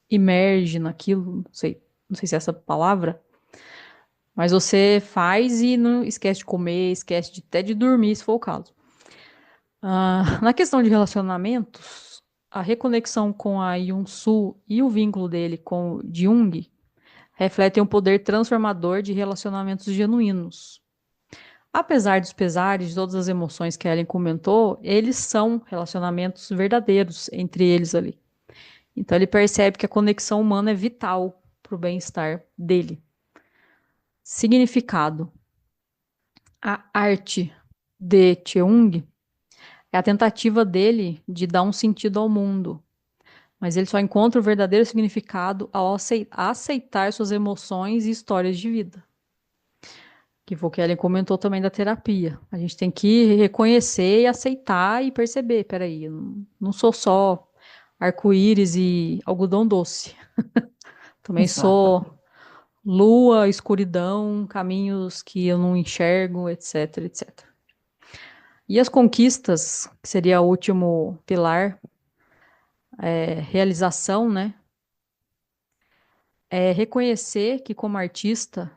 imerge naquilo, não sei se é essa palavra, mas você faz e não esquece de comer, esquece até de dormir, se for o caso. Na questão de relacionamentos, a reconexão com a Yun-Su e o vínculo dele com o Jung refletem um poder transformador de relacionamentos genuínos. Apesar dos pesares, de todas as emoções que a Ellen comentou, eles são relacionamentos verdadeiros entre eles ali. Então ele percebe que a conexão humana é vital para o bem-estar dele. Significado. A arte de Cheung é a tentativa dele de dar um sentido ao mundo, mas ele só encontra o verdadeiro significado ao aceitar suas emoções e histórias de vida. Que foi o que Ellen comentou também da terapia. A gente tem que reconhecer e aceitar e perceber, peraí, eu não sou só arco-íris e algodão doce. Também sou Exatamente. lua, escuridão, caminhos que eu não enxergo, etc, etc. E as conquistas, que seria o último pilar, realização, né? É reconhecer que como artista,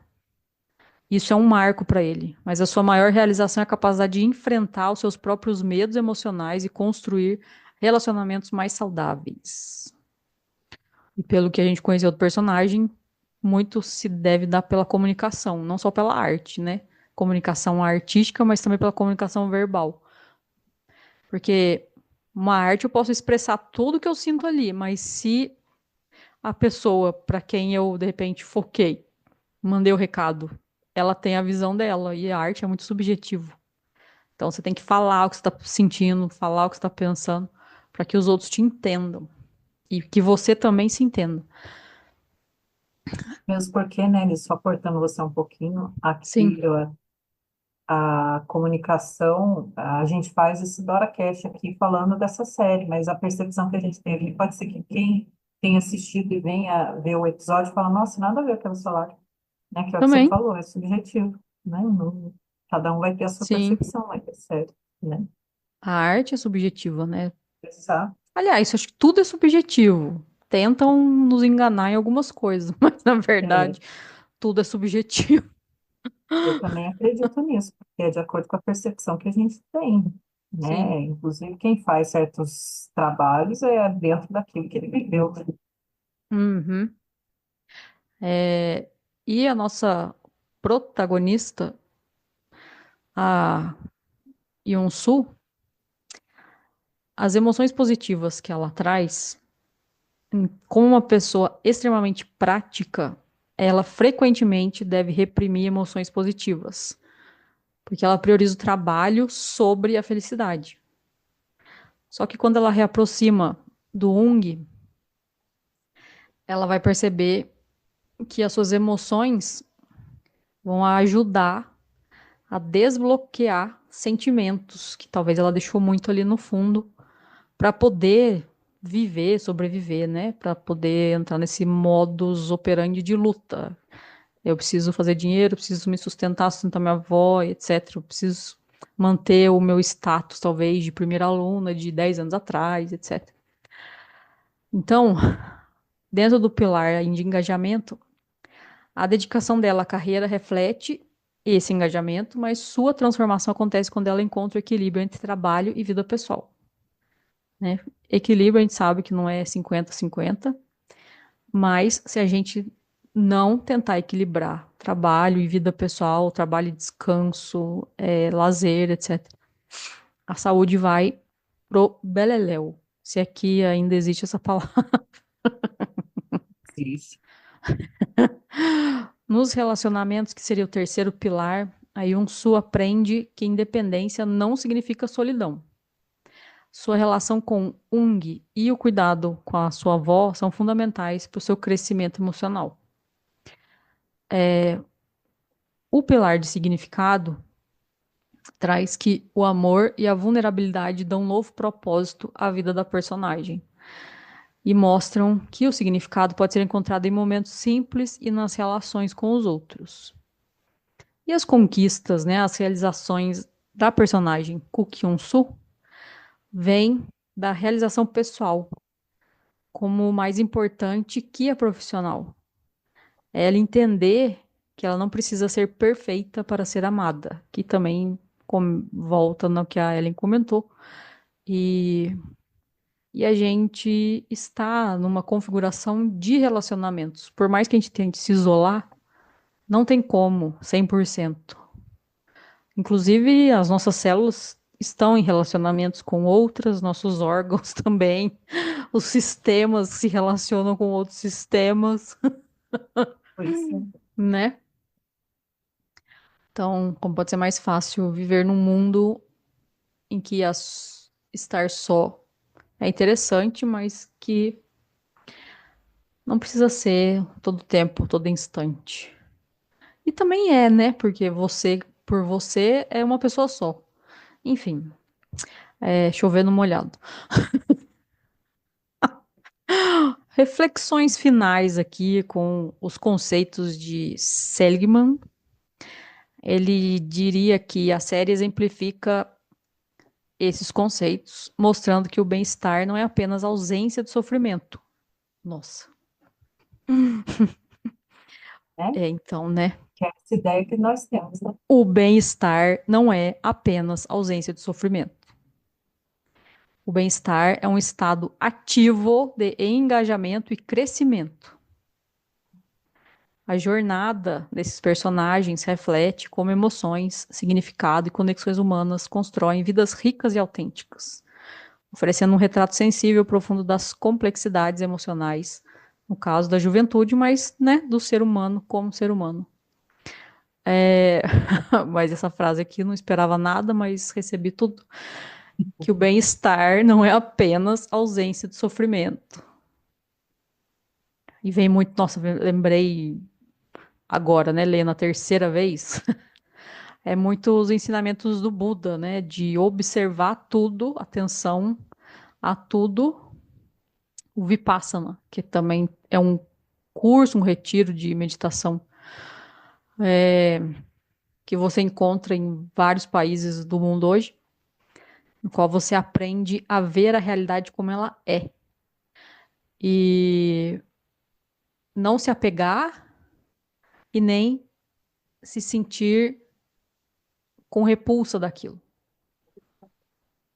isso é um marco para ele, mas a sua maior realização é a capacidade de enfrentar os seus próprios medos emocionais e construir relacionamentos mais saudáveis. E pelo que a gente conheceu do personagem, muito se deve dar pela comunicação, não só pela arte, né? Comunicação artística, mas também pela comunicação verbal. Porque uma arte eu posso expressar tudo que eu sinto ali, mas se a pessoa para quem eu de repente foquei, mandei o recado, ela tem a visão dela e a arte é muito subjetivo. Então você tem que falar o que você está sentindo, falar o que você está pensando, para que os outros te entendam e que você também se entenda. Mesmo porque, né, Liz, só cortando você um pouquinho, Sim, aqui a comunicação, a gente faz esse DoraCast aqui falando dessa série, mas a percepção que a gente tem ali pode ser que quem tem assistido e venha ver o episódio fala, nossa, nada a ver com aquela celular, né? Que é o que você também. falou, é subjetivo, né? Cada um vai ter a sua Sim, percepção aí da série, né? a arte é subjetiva, né? Exato. Aliás, acho que tudo é subjetivo. Tentam nos enganar em algumas coisas, mas na É, verdade tudo é subjetivo. eu também acredito nisso, porque é de acordo com a percepção que a gente tem, Sim. né? Inclusive, quem faz certos trabalhos é dentro daquilo que ele viveu. Uhum. É, e a nossa protagonista, a Yonsu, as emoções positivas que ela traz, como uma pessoa extremamente prática, ela frequentemente deve reprimir emoções positivas, porque ela prioriza o trabalho sobre a felicidade. Só que quando ela reaproxima do Ung, ela vai perceber que as suas emoções vão ajudar a desbloquear sentimentos que talvez ela deixou muito ali no fundo para poder viver, sobreviver, né? Para poder entrar nesse modus operandi de luta. Eu preciso fazer dinheiro, preciso me sustentar, sustentar minha avó, etc. Eu preciso manter o meu status, talvez, de primeira aluna de 10 anos atrás, etc. Então, dentro do pilar de engajamento, a dedicação dela à carreira reflete esse engajamento, mas sua transformação acontece quando ela encontra o equilíbrio entre trabalho e vida pessoal, né? Equilíbrio a gente sabe que não é 50-50, mas se a gente não tentar equilibrar trabalho e vida pessoal, trabalho e descanso, lazer, etc., a saúde vai pro beleléu. Se aqui ainda existe essa palavra. Existe. Nos relacionamentos, que seria o terceiro pilar, a Yun-Su aprende que independência não significa solidão. Sua relação com Ung e o cuidado com a sua avó são fundamentais para o seu crescimento emocional. O pilar de significado traz que o amor e a vulnerabilidade dão um novo propósito à vida da personagem e mostram que o significado pode ser encontrado em momentos simples e nas relações com os outros. E as conquistas, né, as realizações da personagem Koo Kyung-soo vêm da realização pessoal como mais importante que a profissional. É ela entender que ela não precisa ser perfeita para ser amada, que também volta no que a Ellen comentou. E, e a gente está numa configuração de relacionamentos. Por mais que a gente tente se isolar, não tem como, 100%. Inclusive, as nossas células estão em relacionamentos com outras, nossos órgãos também, os sistemas se relacionam com outros sistemas, Pois é. né? Então, como pode ser mais fácil viver num mundo em que estar só é interessante, mas que não precisa ser todo tempo, todo instante. E também é, né? Porque você, por você, é uma pessoa só. Enfim, é chover no molhado. Reflexões finais aqui com os conceitos de Seligman. Ele diria que a série exemplifica esses conceitos, mostrando que o bem-estar não é apenas ausência de sofrimento. Nossa. Né? É, então, né? Que é essa ideia que nós temos, né? O bem-estar não é apenas ausência de sofrimento. O bem-estar é um estado ativo de engajamento e crescimento. A jornada desses personagens reflete como emoções, significado e conexões humanas constroem vidas ricas e autênticas, oferecendo um retrato sensível e profundo das complexidades emocionais, no caso da juventude, mas né, do ser humano como ser humano. É... mas essa frase aqui não esperava nada, mas recebi tudo. Que o bem-estar não é apenas ausência de sofrimento. E vem muito, nossa, lembrei agora, né, lendo a terceira vez, é muito os ensinamentos do Buda, né, de observar tudo, atenção a tudo, o Vipassana, que também é um curso, um retiro de meditação que você encontra em vários países do mundo hoje, no qual você aprende a ver a realidade como ela é e não se apegar e nem se sentir com repulsa daquilo.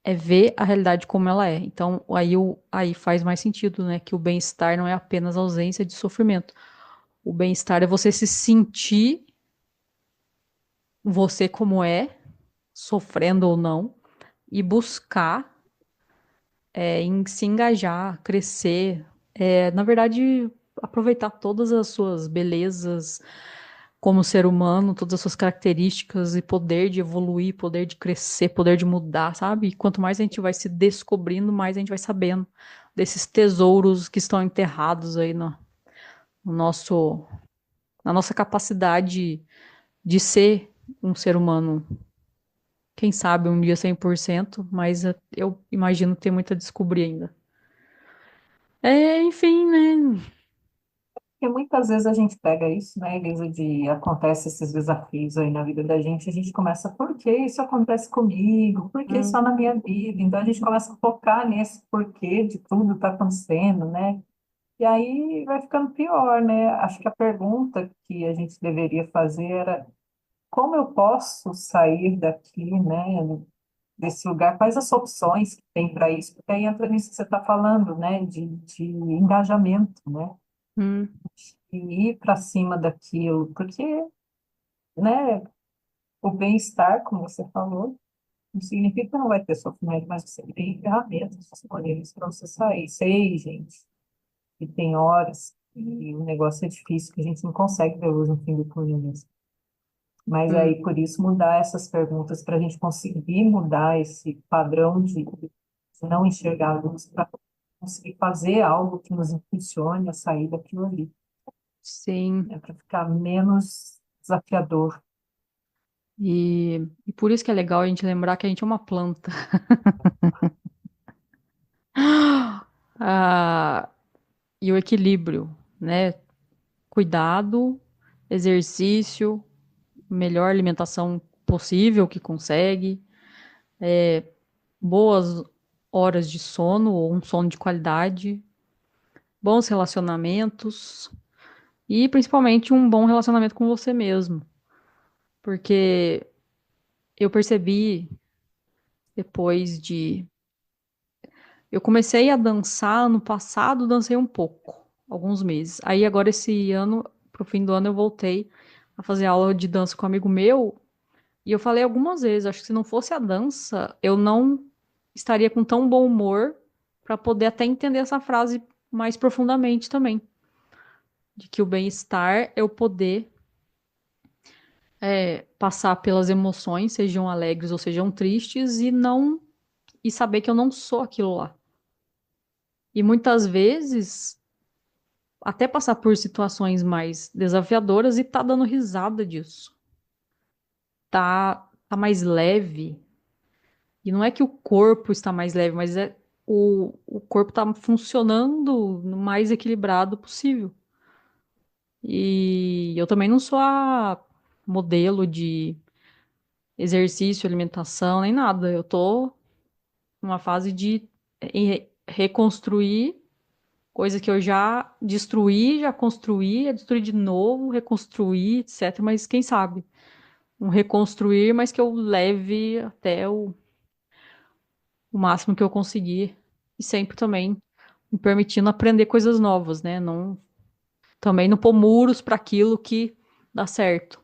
É ver a realidade como ela é. Então, aí faz mais sentido, né? Que o bem-estar não é apenas ausência de sofrimento. O bem-estar é você se sentir você como é, sofrendo ou não, e buscar em se engajar, crescer, na verdade, aproveitar todas as suas belezas como ser humano, todas as suas características e poder de evoluir, poder de crescer, poder de mudar, sabe? E quanto mais a gente vai se descobrindo, mais a gente vai sabendo desses tesouros que estão enterrados aí no nosso, na nossa capacidade de ser um ser humano. Quem sabe um dia 100%, mas eu imagino que tem muito a descobrir ainda. Enfim, né? Porque muitas vezes a gente pega isso, né, Elisa, de acontece esses desafios aí na vida da gente, a gente começa, por que isso acontece comigo? Por que só Hum, na minha vida? Então a gente começa a focar nesse porquê de tudo está acontecendo, né? E aí vai ficando pior, né? Acho que a pergunta que a gente deveria fazer era como eu posso sair daqui, né, desse lugar? Quais as opções que tem para isso? Porque aí entra nisso que você está falando, né, de engajamento, né? hum, E ir para cima daquilo, porque, né, o bem-estar, como você falou, não significa que não vai ter sofrimento, mas você tem ferramentas disponíveis para você sair. Sei, gente, que tem horas e o negócio é difícil, que a gente não consegue ver luz no fim do túnel mesmo. Mas hum. aí, por isso, mudar essas perguntas para a gente conseguir mudar esse padrão de não enxergar a luz para conseguir fazer algo que nos impulsione a sair daquilo ali, Sim. né, para ficar menos desafiador. E por isso que é legal a gente lembrar que a gente é uma planta. Ah, e o equilíbrio, né? Cuidado, exercício, melhor alimentação possível que consegue, boas horas de sono ou um sono de qualidade, bons relacionamentos e principalmente um bom relacionamento com você mesmo. Porque eu percebi depois de. Eu comecei a dançar ano passado, dancei um pouco, alguns meses. Aí agora esse ano, pro fim do ano, eu voltei a fazer aula de dança com um amigo meu E eu falei algumas vezes, acho que se não fosse a dança, eu não estaria com tão bom humor para poder até entender essa frase mais profundamente também, de que o bem-estar é o poder passar pelas emoções, sejam alegres ou sejam tristes, e saber que eu não sou aquilo lá. E muitas vezes até passar por situações mais desafiadoras e tá dando risada disso. Tá mais leve. E não é que o corpo está mais leve, mas o corpo tá funcionando no mais equilibrado possível. E eu também não sou a modelo de exercício, alimentação, nem nada. Eu tô numa fase de reconstruir coisa que eu já destruí, já construí, é destruir de novo, reconstruir, etc. Mas quem sabe? Um reconstruir, mas que eu leve até o máximo que eu conseguir. E sempre também me permitindo aprender coisas novas, né? Não, também não pôr muros para aquilo que dá certo.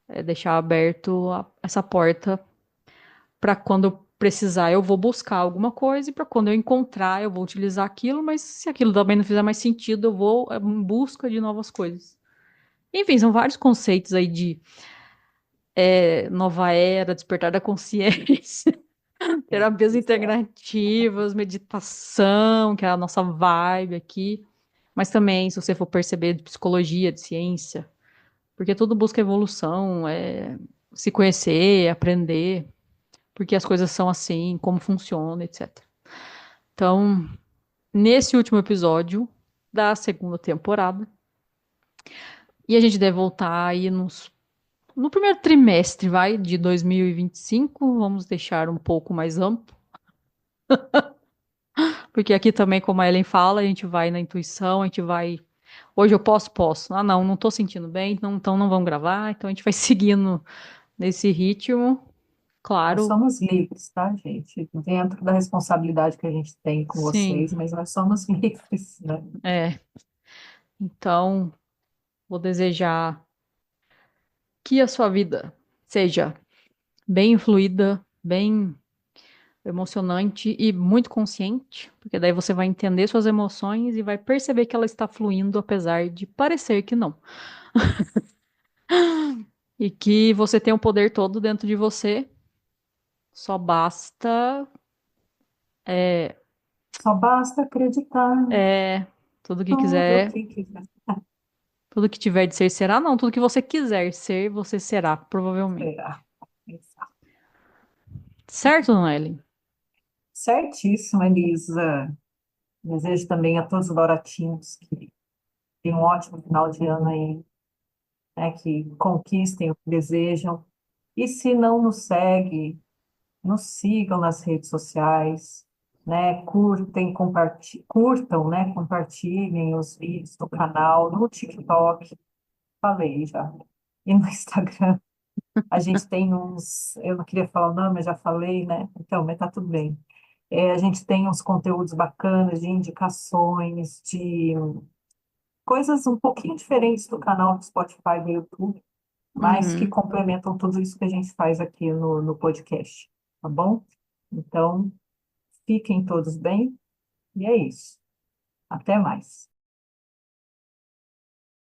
É deixar aberto essa porta para quando eu precisar eu vou buscar alguma coisa e para quando eu encontrar eu vou utilizar aquilo, mas se aquilo também não fizer mais sentido, eu vou em busca de novas coisas. Enfim, são vários conceitos aí de nova era, despertar da consciência, terapias Exato. integrativas, meditação, que é a nossa vibe aqui, mas também, se você for perceber, de psicologia, de ciência, porque tudo busca evolução, se conhecer, aprender, porque as coisas são assim, como funciona, etc. Então, nesse último episódio da segunda temporada, e a gente deve voltar aí no primeiro trimestre, vai, de 2025, vamos deixar um pouco mais amplo, porque aqui também, como a Ellen fala, a gente vai na intuição, a gente vai. Hoje eu posso? Posso. Ah, não, não tô sentindo bem, então não vamos gravar, então a gente vai seguindo nesse ritmo, Nós claro, somos livres, tá, gente? Dentro da responsabilidade que a gente tem com sim, vocês, mas nós somos livres, né? é. Então, vou desejar que a sua vida seja bem fluida, bem emocionante e muito consciente, porque daí você vai entender suas emoções e vai perceber que ela está fluindo, apesar de parecer que não. E que você tem o poder todo dentro de você, só basta Só basta acreditar, né? tudo que Tudo quiser, que quiser tudo que tiver de ser será, não, tudo que você quiser ser, você será, provavelmente. será. Exato. Certo, Noelle? Certíssimo, Elisa. Desejo também a todos os baratinhos que tenham um ótimo final de ano aí, né? Que conquistem o que desejam. E se não nos segue, nos sigam nas redes sociais, né? Curtam, né? Compartilhem os vídeos do canal, no TikTok, falei já. E no Instagram, a gente tem uns, eu não queria falar o nome, mas já falei, né? Então, mas tá tudo bem. A gente tem uns conteúdos bacanas de indicações, de coisas um pouquinho diferentes do canal do Spotify e do YouTube, mas que Uhum. complementam tudo isso que a gente faz aqui no podcast, tá bom? Então, fiquem todos bem, e é isso. Até mais.